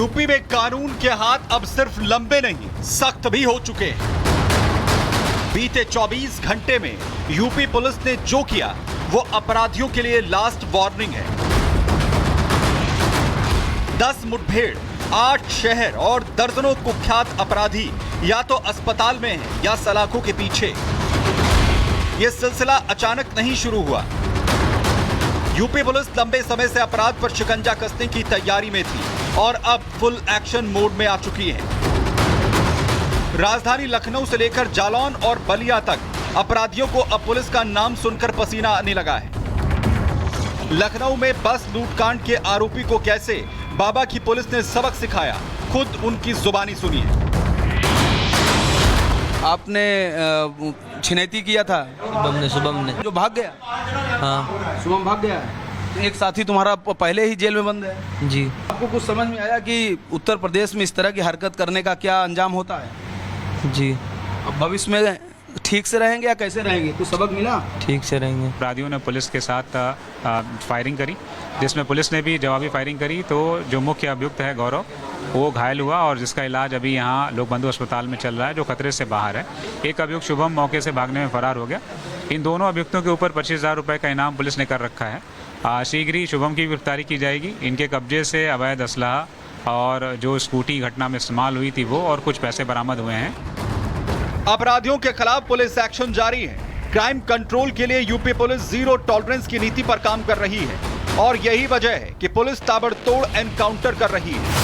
UP में कानून के हाथ अब सिर्फ लंबे नहीं, सख्त भी हो चुके हैं। बीते 24 घंटे में यूपी पुलिस ने जो किया वो अपराधियों के लिए लास्ट वार्निंग है। 10 मुठभेड़, 8 शहर और दर्जनों कुख्यात अपराधी या तो अस्पताल में हैं या सलाखों के पीछे। यह सिलसिला अचानक नहीं शुरू हुआ। यूपी पुलिस लंबे समय से अपराध पर शिकंजा कसने की तैयारी में थी और अब फुल एक्शन मोड में आ चुकी है। राजधानी लखनऊ से लेकर जालौन और बलिया तक अपराधियों को अब पुलिस का नाम सुनकर पसीना आने लगा है। लखनऊ में बस लूटकांड के आरोपी को कैसे बाबा की पुलिस ने सबक सिखाया, खुद उनकी जुबानी सुनिए। आपने छिनैती किया था शुभम ने जो भाग गया। हाँ शुभम भाग गया। एक साथी तुम्हारा पहले ही जेल में बंद है जी। आपको कुछ समझ में आया कि उत्तर प्रदेश में इस तरह की हरकत करने का क्या अंजाम होता है? जी। अब भविष्य में ठीक से रहेंगे या कैसे रहेंगे, कुछ सबक मिला? ठीक से रहेंगे। अपराधियों ने पुलिस के साथ फायरिंग करी, जिसमें पुलिस ने भी जवाबी फायरिंग करी। तो जो मुख्य अभियुक्त है गौरव, वो घायल हुआ और जिसका इलाज अभी यहाँ लोक बंधु अस्पताल में चल रहा है, जो खतरे से बाहर है। एक अभियुक्त शुभम मौके से भागने में फरार हो गया। इन दोनों अभियुक्तों के ऊपर 25,000 रुपये का इनाम पुलिस ने कर रखा है। शीघ्र ही शुभम की गिरफ्तारी की जाएगी। इनके कब्जे से अवैध असलहा और जो स्कूटी घटना में इस्तेमाल हुई थी वो और कुछ पैसे बरामद हुए हैं। अपराधियों के खिलाफ पुलिस एक्शन जारी है। क्राइम कंट्रोल के लिए यूपी पुलिस जीरो टॉलरेंस की नीति पर काम कर रही है और यही वजह है कि पुलिस ताबड़तोड़ एनकाउंटर कर रही है।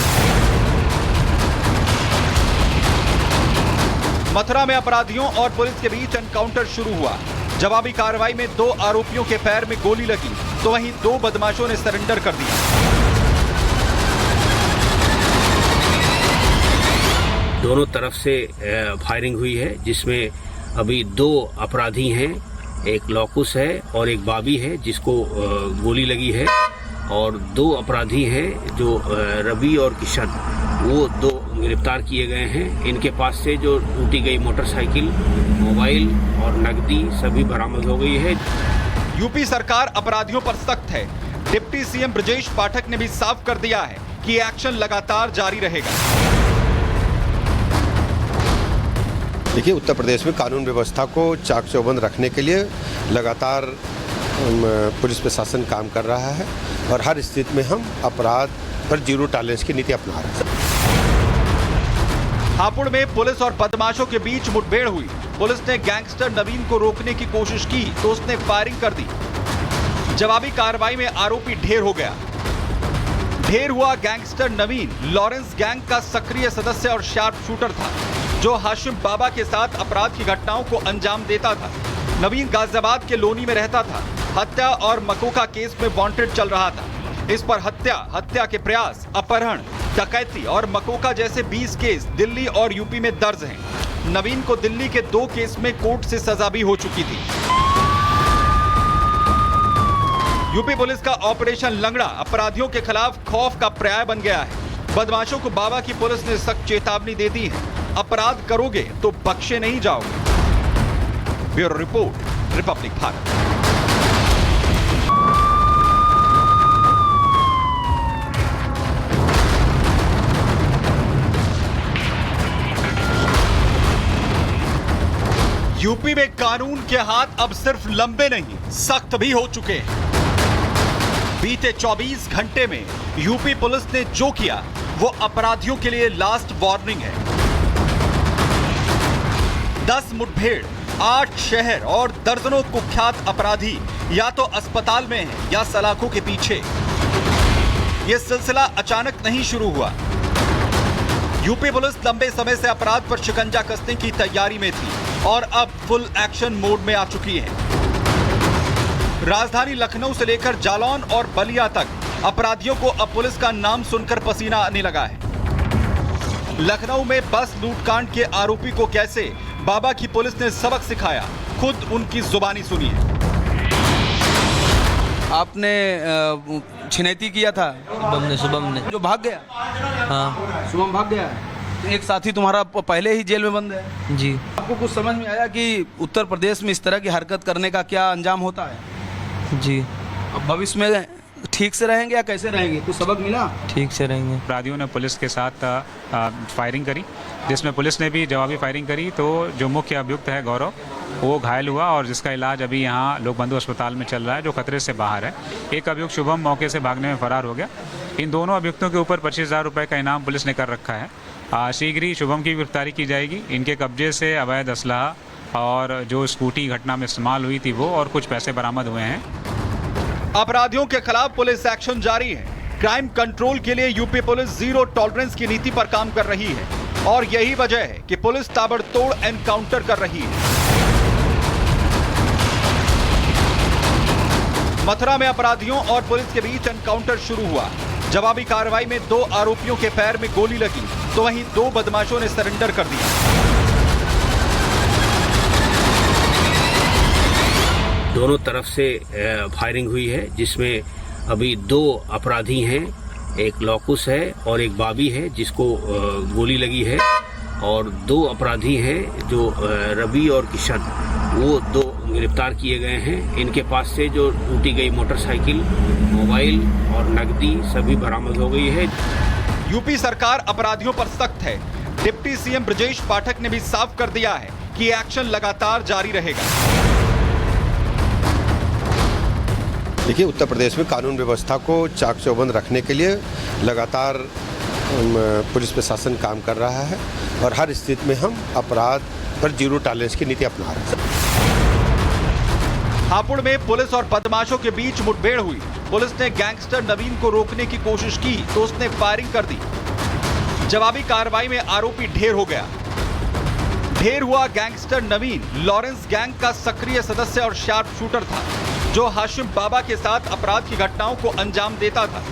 मथुरा में अपराधियों और पुलिस के बीच एनकाउंटर शुरू हुआ। जवाबी कार्रवाई में 2 आरोपियों के पैर में गोली लगी तो वहीं 2 बदमाशों ने सरेंडर कर दिया। दोनों तरफ से फायरिंग हुई है, जिसमें अभी 2 अपराधी हैं, एक लॉकुस है और एक बाबी है जिसको गोली लगी है, और 2 अपराधी हैं जो रवि और किशन, वो 2 गिरफ्तार किए गए हैं। इनके पास से जो लूटी गई मोटरसाइकिल, मोबाइल और नकदी सभी बरामद हो गई है। यूपी सरकार अपराधियों पर सख्त है। डिप्टी सीएम ब्रजेश पाठक ने भी साफ कर दिया है कि एक्शन लगातार जारी रहेगा। देखिए, उत्तर प्रदेश में कानून व्यवस्था को चाक चौबंद रखने के लिए लगातार पुलिस प्रशासन काम कर रहा है और हर स्थिति में हम अपराध पर जीरो टॉलरेंस की नीति अपना रहे हैं। हापुड़ में पुलिस और बदमाशों के बीच मुठभेड़ हुई। पुलिस ने गैंगस्टर नवीन को रोकने की कोशिश की तो उसने फायरिंग कर दी। जवाबी कार्रवाई में आरोपी ढेर हो गया। ढेर हुआ गैंगस्टर नवीन लॉरेंस गैंग का सक्रिय सदस्य और शार्प शूटर था, जो हाशिम बाबा के साथ अपराध की घटनाओं को अंजाम देता था। नवीन गाजियाबाद के लोनी में रहता था। हत्या और मकोका केस में वांटेड चल रहा था। इस पर हत्या के प्रयास, अपहरण, डकैती और मकोका जैसे 20 केस दिल्ली और यूपी में दर्ज हैं। नवीन को दिल्ली के 2 केस में कोर्ट से सजा भी हो चुकी थी। यूपी पुलिस का ऑपरेशन लंगड़ा अपराधियों के खिलाफ खौफ का पर्याय बन गया है। बदमाशों को बाबा की पुलिस ने सख्त चेतावनी दे दी है। अपराध करोगे तो बख्शे नहीं जाओगे। Bureau report, Republic Bharat. UP में कानून के हाथ अब सिर्फ लंबे नहीं, सख्त भी हो चुके हैं। बीते 24 घंटे में यूपी पुलिस ने जो किया वो अपराधियों के लिए लास्ट वार्निंग है। 10 मुठभेड़, 8 शहर और दर्जनों कुख्यात अपराधी या तो अस्पताल में हैं या सलाखों के पीछे। यह सिलसिला अचानक नहीं शुरू हुआ। यूपी पुलिस लंबे समय से अपराध पर शिकंजा कसने की तैयारी में थी और अब फुल एक्शन मोड में आ चुकी है। राजधानी लखनऊ से लेकर जालौन और बलिया तक अपराधियों को अब पुलिस का नाम सुनकर पसीना आने लगा है। लखनऊ में बस लूटकांड के आरोपी को कैसे बाबा की पुलिस ने सबक सिखाया, खुद उनकी जुबानी सुनिए। आपने छिनैती किया था शुभम ने जो भाग गया। हाँ शुभम भाग गया। एक साथी तुम्हारा पहले ही जेल में बंद है जी। आपको कुछ समझ में आया कि उत्तर प्रदेश में इस तरह की हरकत करने का क्या अंजाम होता है? जी। अब भविष्य में ठीक से रहेंगे या कैसे रहेंगे? कुछ सबक मिला? ठीक से रहेंगे। अपराधियों ने पुलिस के साथ फायरिंग करी, जिसमें पुलिस ने भी जवाबी फायरिंग करी। तो जो मुख्य अभियुक्त है गौरव, वो घायल हुआ और जिसका इलाज अभी यहाँ लोक बंधु अस्पताल में चल रहा है, जो खतरे से बाहर है। एक अभियुक्त शुभम मौके से भागने में फरार हो गया। इन दोनों अभियुक्तों के ऊपर 25,000 रुपये का इनाम पुलिस ने कर रखा है। शीघ्र ही शुभम की गिरफ्तारी की जाएगी। इनके कब्जे से अवैध असलहा और जो स्कूटी घटना में इस्तेमाल हुई थी वो और कुछ पैसे बरामद हुए हैं। अपराधियों के खिलाफ पुलिस एक्शन जारी है। क्राइम कंट्रोल के लिए यूपी पुलिस जीरो टॉलरेंस की नीति पर काम कर रही है और यही वजह है कि पुलिस ताबड़तोड़ एनकाउंटर कर रही है। मथुरा में अपराधियों और पुलिस के बीच एनकाउंटर शुरू हुआ। जवाबी कार्रवाई में 2 आरोपियों के पैर में गोली लगी तो वहीं 2 बदमाशों ने सरेंडर कर दिया। दोनों तरफ से फायरिंग हुई है, जिसमें अभी 2 अपराधी हैं, एक लॉकुस है और एक बाबी है जिसको गोली लगी है, और 2 अपराधी हैं जो रवि और किशन, वो 2 गिरफ्तार किए गए हैं। इनके पास से जो लूटी गई मोटरसाइकिल, मोबाइल और नकदी सभी बरामद हो गई है। यूपी सरकार अपराधियों पर सख्त है। डिप्टी सीएम ब्रजेश पाठक ने भी साफ कर दिया है कि एक्शन लगातार जारी रहेगा। देखिए, उत्तर प्रदेश में कानून व्यवस्था को चाक चौबंद रखने के लिए लगातार पुलिस प्रशासन काम कर रहा है और हर स्थिति में हम अपराध पर जीरो टॉलरेंस की नीति अपना रहे हैं। हापुड़ में पुलिस और बदमाशों के बीच मुठभेड़ हुई। पुलिस ने गैंगस्टर नवीन को रोकने की कोशिश की तो उसने फायरिंग कर दी। जवाबी कार्रवाई में आरोपी ढेर हो गया। ढेर हुआ गैंगस्टर नवीन लॉरेंस गैंग का सक्रिय सदस्य और शार्प शूटर था, जो हाशिम बाबा के साथ अपराध की घटनाओं को अंजाम देता था।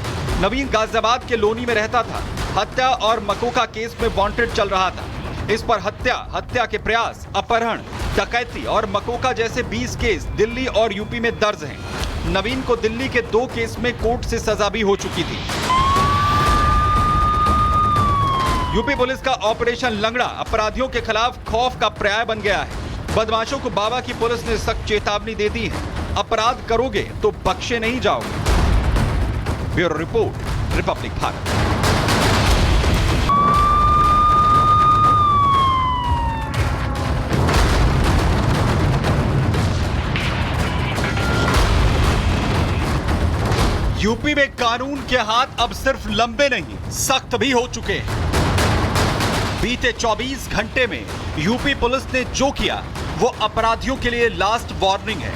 नवीन गाजियाबाद के लोनी में रहता था। हत्या और मकोका केस में वांटेड चल रहा था। इस पर हत्या के प्रयास, अपहरण, डकैती और मकोका जैसे 20 केस दिल्ली और यूपी में दर्ज हैं। नवीन को दिल्ली के 2 केस में कोर्ट से सजा भी हो चुकी थी। यूपी पुलिस का ऑपरेशन लंगड़ा अपराधियों के खिलाफ खौफ का पर्याय बन गया है। बदमाशों को बाबा की पुलिस ने सख्त चेतावनी दे दी है। अपराध करोगे तो बख्शे नहीं जाओगे। Bureau report, Republic Bharat. UP में कानून के हाथ अब सिर्फ लंबे नहीं, सख्त भी हो चुके हैं। बीते 24 घंटे में यूपी पुलिस ने जो किया वो अपराधियों के लिए लास्ट वार्निंग है।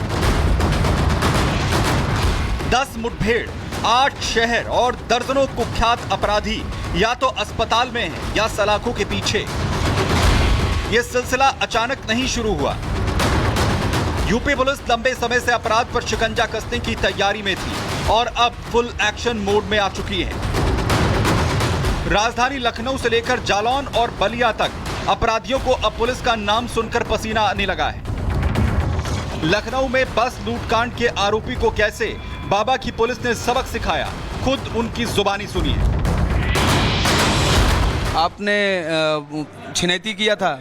10 मुठभेड़, 8 शहर और दर्जनों कुख्यात अपराधी या तो अस्पताल में हैं या सलाखों के पीछे। यह सिलसिला अचानक नहीं शुरू हुआ। यूपी पुलिस लंबे समय से अपराध पर शिकंजा कसने की तैयारी में थी और अब फुल एक्शन मोड में आ चुकी है। राजधानी लखनऊ से लेकर जालौन और बलिया तक अपराधियों को अब पुलिस का नाम सुनकर पसीना आने लगा है। लखनऊ में बस लूटकांड के आरोपी को कैसे बाबा की पुलिस ने सबक सिखाया, खुद उनकी जुबानी सुनिए। आपने छिनैती किया था?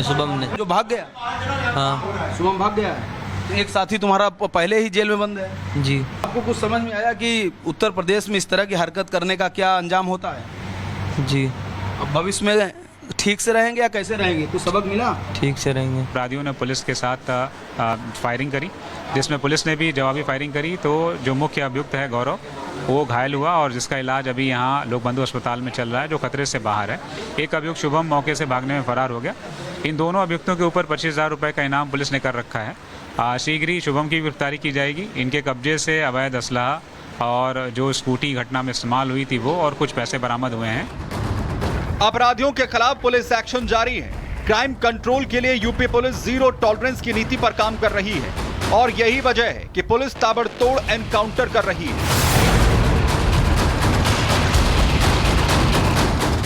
शुभम ने जो भाग गया? हाँ। शुभम भाग गया है। एक साथी तुम्हारा पहले ही जेल में बंद है। जी। आपको कुछ समझ में आया कि उत्तर प्रदेश में इस तरह की हरकत करने का क्या अंजाम होता है? जी। अब भविष्य में ठीक से रहेंगे या कैसे रहेंगे? कुछ सबक मिला? ठीक से रहेंगे। अपराधियों ने पुलिस के साथ फायरिंग करी, जिसमें पुलिस ने भी जवाबी फायरिंग करी। तो जो मुख्य अभियुक्त है गौरव, वो घायल हुआ और जिसका इलाज अभी यहाँ लोक बंधु अस्पताल में चल रहा है, जो खतरे से बाहर है। एक अभियुक्त शुभम मौके से भागने में फरार हो गया। इन दोनों अभियुक्तों के ऊपर 25,000 रुपये का इनाम पुलिस ने कर रखा है। शीघ्र ही शुभम की गिरफ्तारी की जाएगी। इनके कब्जे से अवैध असलहा और जो स्कूटी घटना में इस्तेमाल हुई थी वो और कुछ पैसे बरामद हुए हैं। अपराधियों के खिलाफ पुलिस एक्शन जारी है। क्राइम कंट्रोल के लिए यूपी पुलिस जीरो टॉलरेंस की नीति पर काम कर रही है और यही वजह है कि पुलिस ताबड़तोड़ एनकाउंटर कर रही है।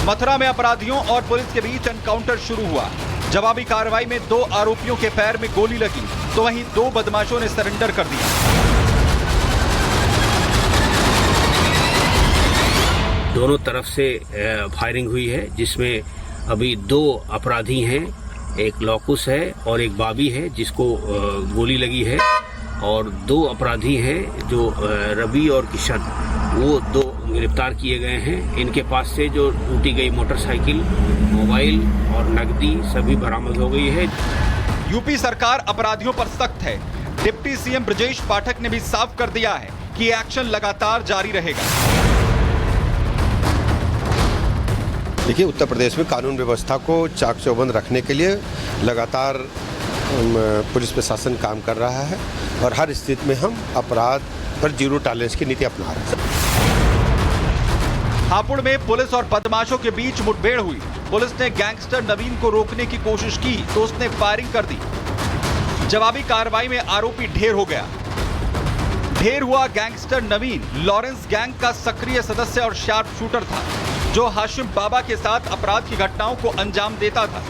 मथुरा में अपराधियों और पुलिस के बीच एनकाउंटर शुरू हुआ। जवाबी कार्रवाई में 2 आरोपियों के पैर में गोली लगी तो वहीं 2 बदमाशों ने सरेंडर कर दिया। दोनों तरफ से फायरिंग हुई है, जिसमें अभी 2 अपराधी हैं, एक लॉकुस है और एक बाबी है जिसको गोली लगी है, और 2 अपराधी हैं जो रवि और किशन, वो 2 गिरफ्तार किए गए हैं। इनके पास से जो लूटी गई मोटरसाइकिल, मोबाइल और नकदी सभी बरामद हो गई है। यूपी सरकार अपराधियों पर सख्त है। डिप्टी सीएम ब्रजेश पाठक ने भी साफ कर दिया है कि एक्शन लगातार जारी रहेगा। देखिए, उत्तर प्रदेश में कानून व्यवस्था को चाक चौबंद रखने के लिए लगातार पुलिस प्रशासन काम कर रहा है और हर स्थिति में हम अपराध पर जीरो टॉलरेंस की नीति अपना रहे हैं। हापुड़ में पुलिस और बदमाशों के बीच मुठभेड़ हुई। पुलिस ने गैंगस्टर नवीन को रोकने की कोशिश की तो उसने फायरिंग कर दी। जवाबी कार्रवाई में आरोपी ढेर हो गया। ढेर हुआ गैंगस्टर नवीन लॉरेंस गैंग का सक्रिय सदस्य और शार्प शूटर था, जो हाशिम बाबा के साथ अपराध की घटनाओं को अंजाम देता था।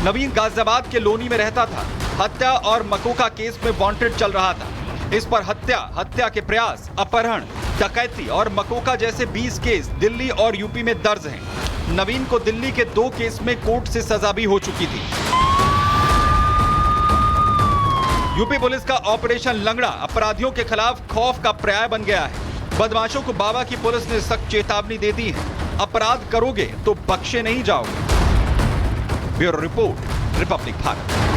नवीन गाजियाबाद के लोनी में रहता था। हत्या और मकोका केस में वांटेड चल रहा था। इस पर हत्या के प्रयास, अपहरण, डकैती और मकोका जैसे 20 केस दिल्ली और यूपी में दर्ज हैं। नवीन को दिल्ली के 2 केस में कोर्ट से सजा भी हो चुकी थी। यूपी पुलिस का ऑपरेशन लंगड़ा अपराधियों के खिलाफ खौफ का पर्याय बन गया है। बदमाशों को बाबा की पुलिस ने सख्त चेतावनी दे दी है। अपराध करोगे तो बख्शे नहीं जाओगे। Bureau report, Republic Bharat.